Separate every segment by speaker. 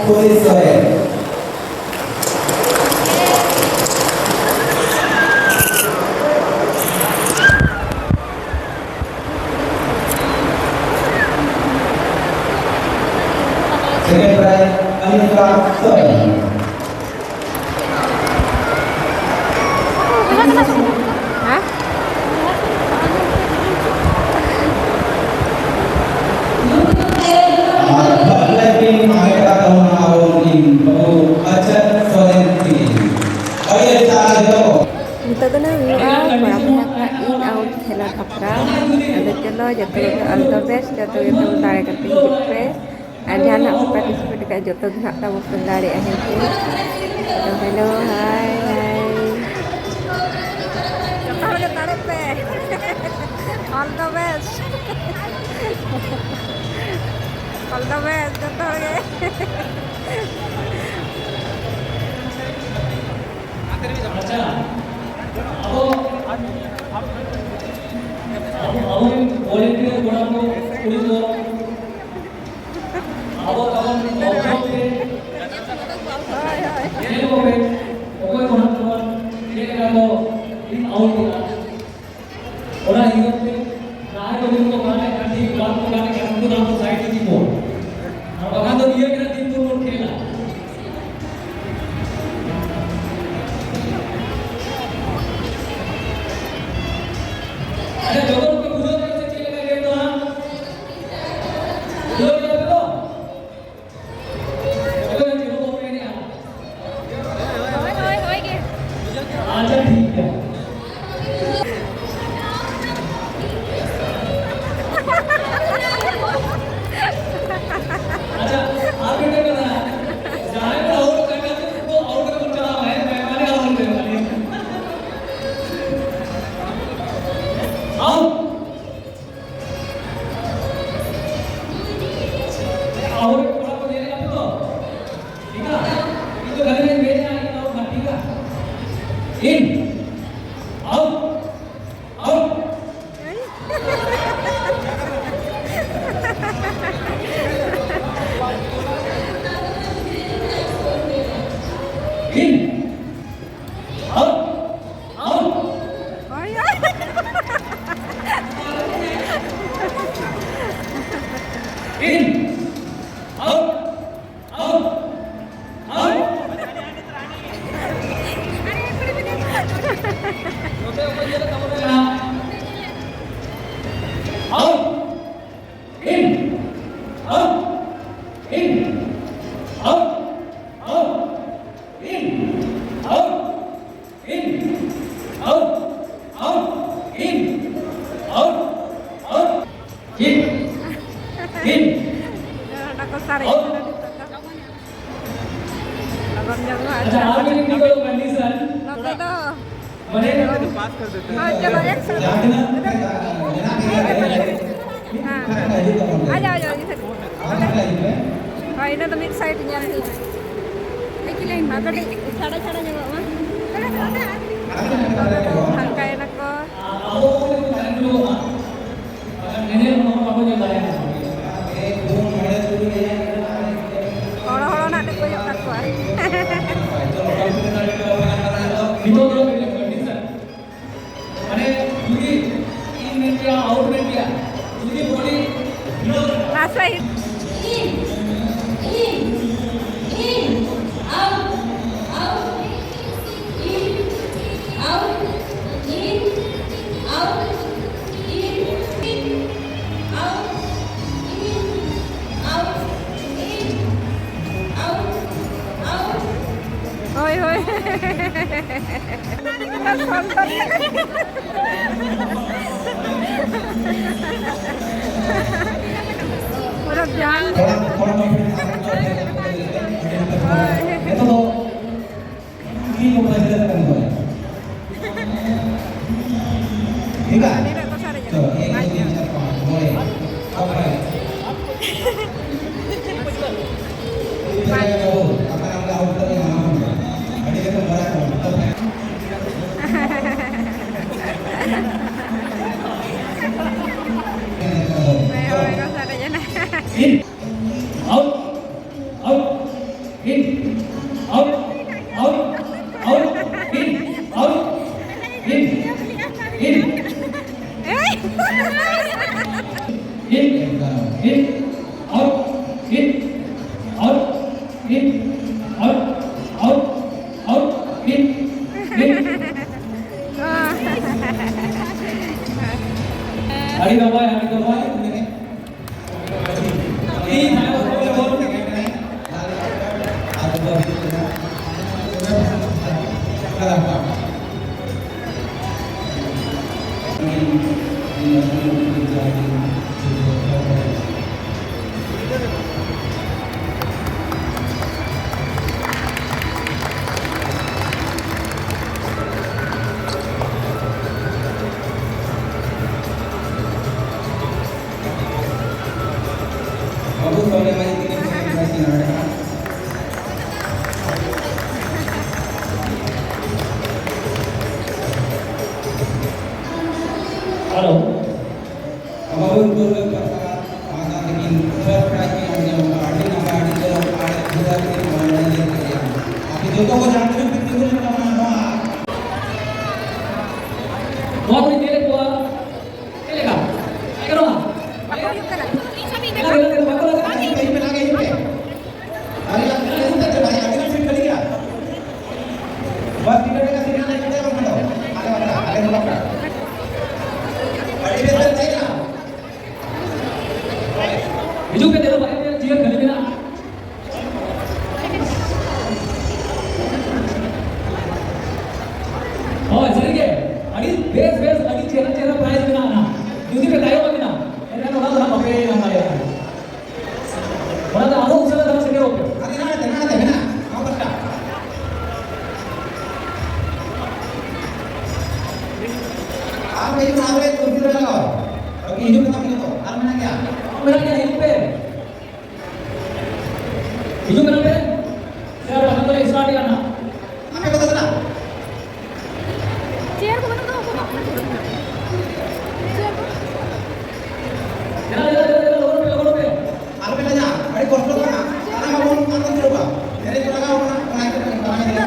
Speaker 1: Police Soil. Second prize, Anitra Soil.
Speaker 2: Kita kena berapa in out hello kapra. Ada chalo joto all the best joto joto dare kate hijik pe. Ada anak participate ka joto nak tahu pendare akhir tu. Hello hi hi. Joto dare pe. All the best. All the best joto ge. Ini tuh mix side-nya nih. Ini lain maka di cara-cara nyawa mah. Angka enak kok. Holo-holo nak dikoyok takwa. Rasain. Hoi hoi. Udah jangan.
Speaker 1: Bagus kalau dia main ini masih ada.
Speaker 3: Halo.
Speaker 1: Apapun turun pasal masa bikin surprise yang ada nama di dalam ada juga di mana dia kerja. Tapi itu kok jangan terus nama.
Speaker 3: Mau ini dia gua. Kelega. Ayo dong. Hidup kita itu pakai dia kali ini. Oh, jadi ke? Adi cera prize bina na. Jadi kita tayo bina. Ini kan orang pakai nama dia. Orang ada usaha dalam segera oke.
Speaker 1: Apa itu namanya komputer lo? Oke, hidup kita itu. Apa namanya?
Speaker 3: Menanya hidup pe. Hidup kenapa? Saya akan tahu Islam di mana.
Speaker 1: Apa kata kena?
Speaker 2: Chair ko mana to?
Speaker 3: Jangan pe.
Speaker 1: Apa namanya? Ada komputer mana? Karena kamu akan coba. Jadi kita kau naik ke tangannya.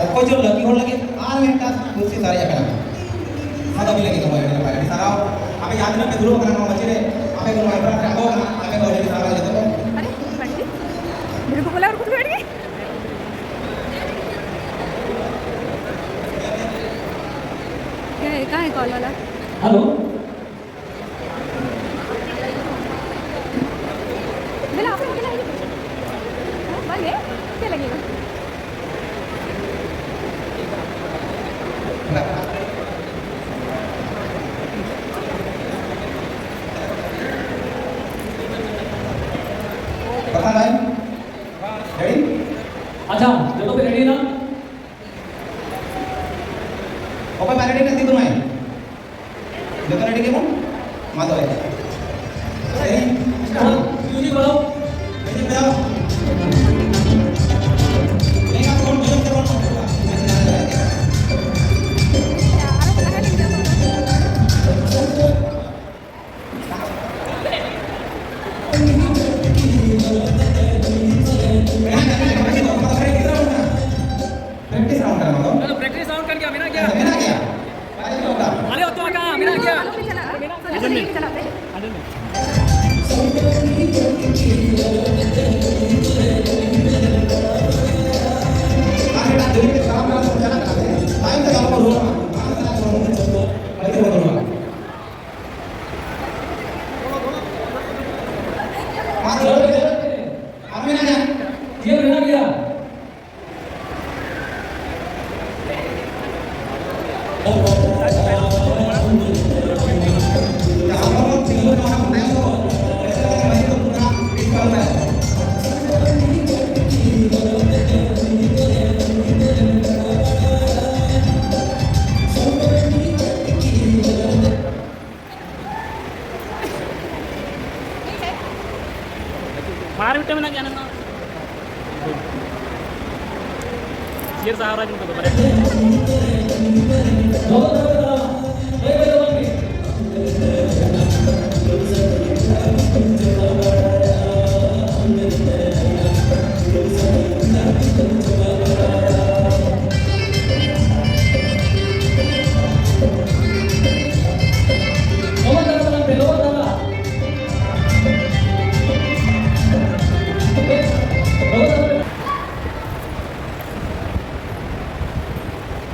Speaker 1: Kau jual lagi, minta kursi tarik akan. Mata bila kita bayar kita bayar. Sarau, apa yang ada dulu kan mau macam ni. Apa yang mau bayar kan? Apa yang mau jadi sarau itu kan?
Speaker 2: अरे बंटी मेरे को बोला और कुछ बैठ गई क्या है कहाँ है कॉल वाला
Speaker 3: Halo.
Speaker 2: मिला आपने मिला बंद है क्या लगेगा
Speaker 1: Pertama lain, ready?
Speaker 3: अच्छा, जब पे रेडी ना.
Speaker 1: Apa yang ready nanti tu main? Jangan ready kamu? Mata baik. Ready?
Speaker 3: Music बनाओ.
Speaker 1: Ready berapa? Mereka pun belum terlalu. Practice round kan, Bang?
Speaker 3: Kalau practice round kan क्या मिला क्या?
Speaker 1: Mana क्या? Ada juga.
Speaker 3: अरे तो क्या मिला क्या?
Speaker 1: Ada tak jadi kita salam langsung jalan kan? Ayo kita kalau dulu. Ayo kita dulu. Masuk. Apa nanya?
Speaker 3: ये मिला क्या?
Speaker 1: Ya Allah, tinggal orang tengok. Masih tu punya pistol.
Speaker 3: मार बिटे में ना क्या ना ये सहारा जिनको तो बड़े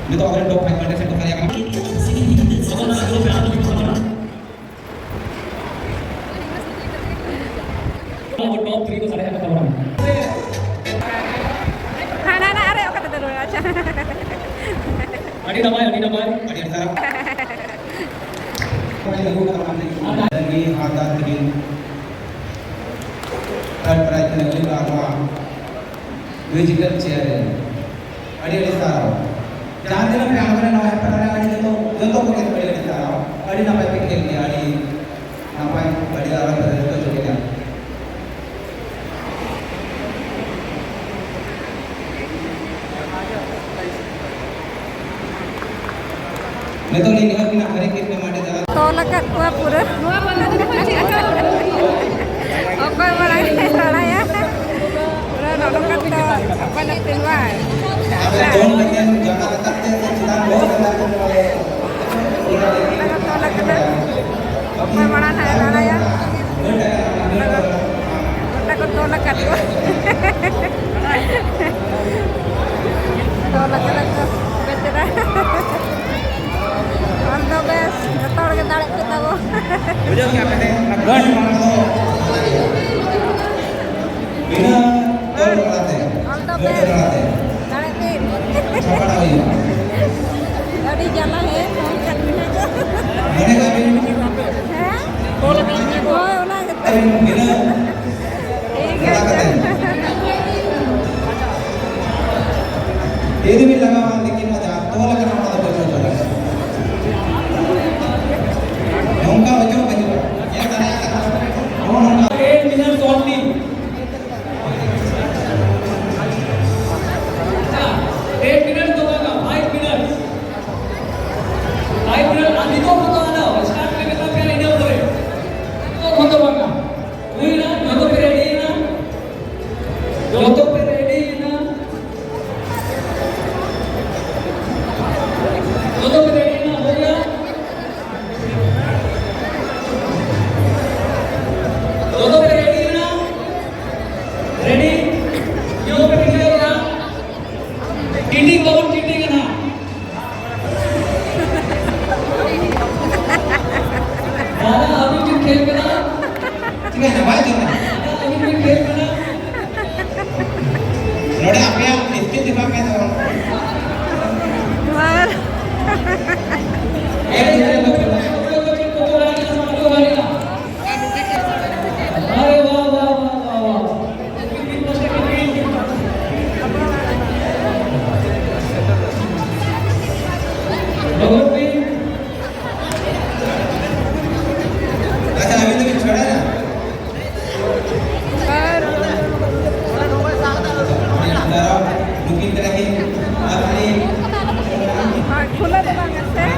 Speaker 1: Nito ako rin top 5 contestant ko kaya
Speaker 3: और टॉप 3 को साढ़े आठ का बना
Speaker 2: हाँ ना अरे ओके तो दulu aja.
Speaker 3: अड़ी number
Speaker 1: Adi Antara. Kami lagu kami lagi ada tinggi. Third prize lagi lagu musical chair. Adi Antara. Jangan jangan pengen nama pernah kali itu ko kita Adi Antara. Adi nama pikir dia Adi nama Adi orang tertentu juga. मैं तो नहीं निकल बिना हरे कृष्ण माटे जा
Speaker 2: तो लगा gua pura. Oke malah salah ya. Pura nolokat to apa natin wah.
Speaker 1: आपने दोन लगे जगह तकते हैं चिदान बहुत करना करने वाले
Speaker 2: तो लगा oke malah salah ya. Takut to lakat gua. To lakat betul. All the best. Betul kita lihat kita bu.
Speaker 1: मुझे क्या कहते हैं गन मार दो बिना गोल बनाते
Speaker 2: All the
Speaker 1: गोल
Speaker 2: best.
Speaker 1: बनाते
Speaker 2: Tarik tin.
Speaker 1: छपड़ा हुई
Speaker 2: Tadi jalan ya, kat bina ko.
Speaker 1: मैंने कहा
Speaker 2: Hah? Bola bina ko. Oh, ulah gitu.
Speaker 1: बिना
Speaker 2: Iya.
Speaker 1: ये भी लगा हुआ लेकिन मजा तो लगा ना तो बचो चला नौका बचो बचो ये तरह का नौका
Speaker 3: 8 minutes only 8 minutes दोगा 5 minutes आधी तो होगा ना स्टार्ट में कितना प्यार इधर उधर तो होता होगा वही ना जो तो पे रेडी ना जो तो पे रेडी ना जो तो पे रेडी ना हो गया जो तो पे रेडी ना रेडी जो पे निकले ना चीटिंग बहुत चीटिंग है ना दादा अभी तुम खेल के ना
Speaker 1: ठीक है ना भाई जो ना
Speaker 3: अभी तुम खेल के ना
Speaker 1: लोड़े आप या इसके दिमाग में तो
Speaker 2: Luar.
Speaker 1: ये ये बच्चों
Speaker 3: अरे वाह वाह वाह वाह भगवत भाई
Speaker 1: अच्छा अभी तो छोड़ा ना
Speaker 2: Luar.
Speaker 1: ये अंदर लुकिंग करेंगे अपनी
Speaker 2: Khula tu banget sih.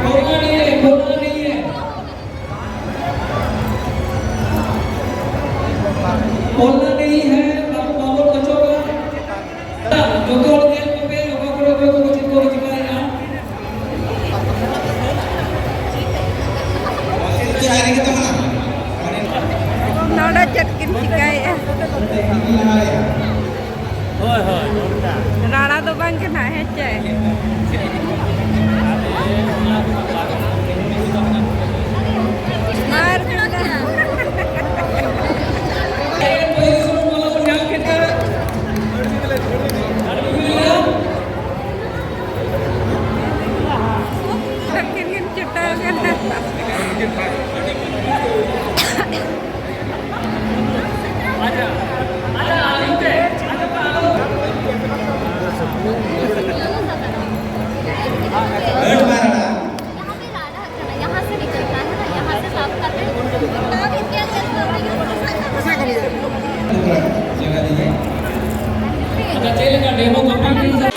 Speaker 3: खोलना नहीं है खोलना नहीं है खोलना नहीं है बाबू बाबू बच्चों का जो तो गेम पे बाबू को कुछ को चिपकाएगा
Speaker 1: itu hari kita mana
Speaker 2: Noda chatkin sikai ya. Rara tu bang kena hece. Mar. Chatkin cipta kan.
Speaker 1: बैठ मारना
Speaker 4: यहाँ पे राडा हटना है, यहाँ से निकलना है ना, यहाँ से साफ करना है। तब इसके अंदर
Speaker 1: जगह दीजिए
Speaker 3: अच्छा चलेगा डेमो कंप्लीट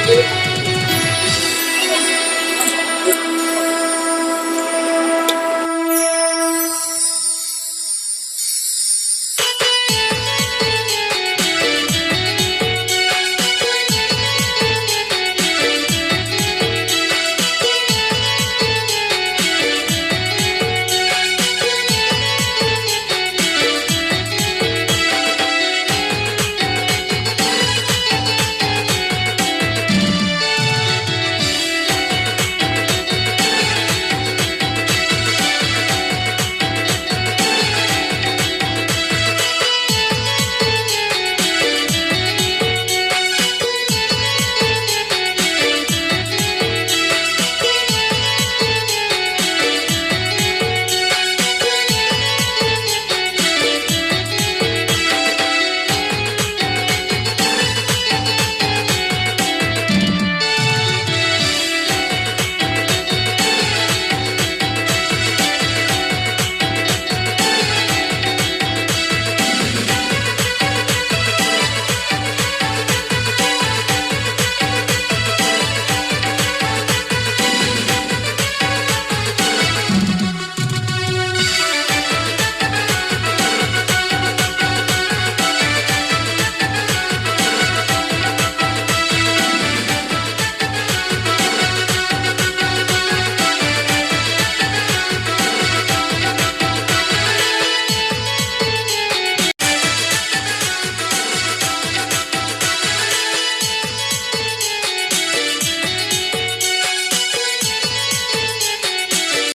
Speaker 4: Thank you.